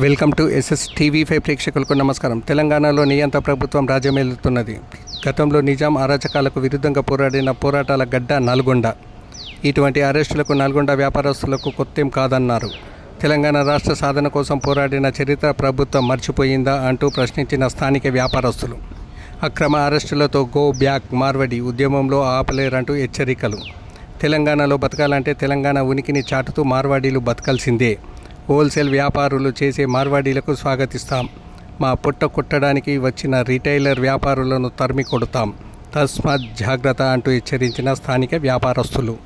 Welcome to SSTV5 ప్రేక్షకులకు నమస్కారం. తెలంగాణలో నియంత ప్రభుత్వం రాజ్యమేలుతున్నది. గతంలో నిజాం అరాచకాలకు విరుద్ధంగా పోరాడిన పోరాటాల గడ్డ నల్గొండ. ఇటువంటి అరెస్టులకు నల్గొండ వ్యాపారస్తులకు కొత్తేం కాదన్నారు. తెలంగాణ రాష్ట్ర సాధన కోసం పోరాడిన చరిత్ర ప్రభుత్వం మర్చిపోయిందా అంటూ ప్రశ్నించిన స్థానిక వ్యాపారస్తులు. అక్రమ అరెస్టులతో గో బ్యాక్ మార్వడి ఉద్యమంలో ఆపలేరంటూ హెచ్చరికలు. తెలంగాణలో బతకాలంటే తెలంగాణ ఉనికిని చాటుతూ మార్వాడీలు బతకాల్సిందే. హోల్సేల్ వ్యాపారులు చేసే మార్వాడీలకు స్వాగతిస్తాం. మా పుట్ట కుట్టడానికి వచ్చిన రిటైలర్ వ్యాపారులను తరిమి కొడతాం. తస్మాత్ జాగ్రత్త అంటూ హెచ్చరించిన స్థానిక వ్యాపారస్తులు.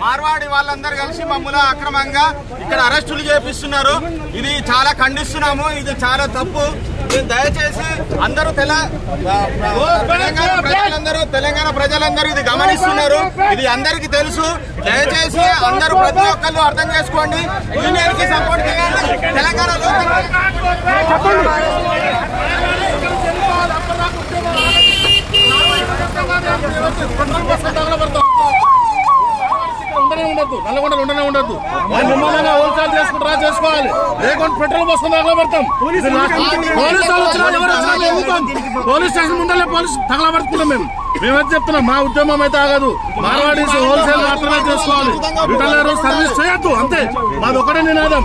మార్వాడి వాళ్ళందరూ కలిసి మమ్మల్ని అక్రమంగా ఇక్కడ అరెస్టులు చేపిస్తున్నారు. ఇది చాలా ఖండిస్తున్నాము. ఇది చాలా తప్పు. దయచేసి అందరూ తెలంగాణ ప్రజలందరూ ఇది గమనిస్తున్నారు. ఇది అందరికీ తెలుసు. దయచేసి అందరూ ప్రతి ఒక్కళ్ళు అర్థం చేసుకోండి. యూనియన్ కి సపోర్ట్ చేయండి. తెలంగాణలో నల్లగొండలు ఉండనే ఉండద్దు. నిర్మాణంగా హోల్సేల్ చేసుకుంటారా చేసుకోవాలి. లేకుంటే పెట్రోల్ పోసుకుని తగలబెడతాం. పోలీస్ స్టేషన్ ముందరే పోలీసు తగలబెడుతున్నాం. మేమైతే చెప్తున్నాం మా ఉద్యమం అయితే ఆగదు. మార్వాడీస్ హోల్సేల్ మాత్రమే చేసుకోవాలి. రిటైలర్ సర్వీస్ చేయొద్దు. అంతే మాది ఒకటే నినాదం.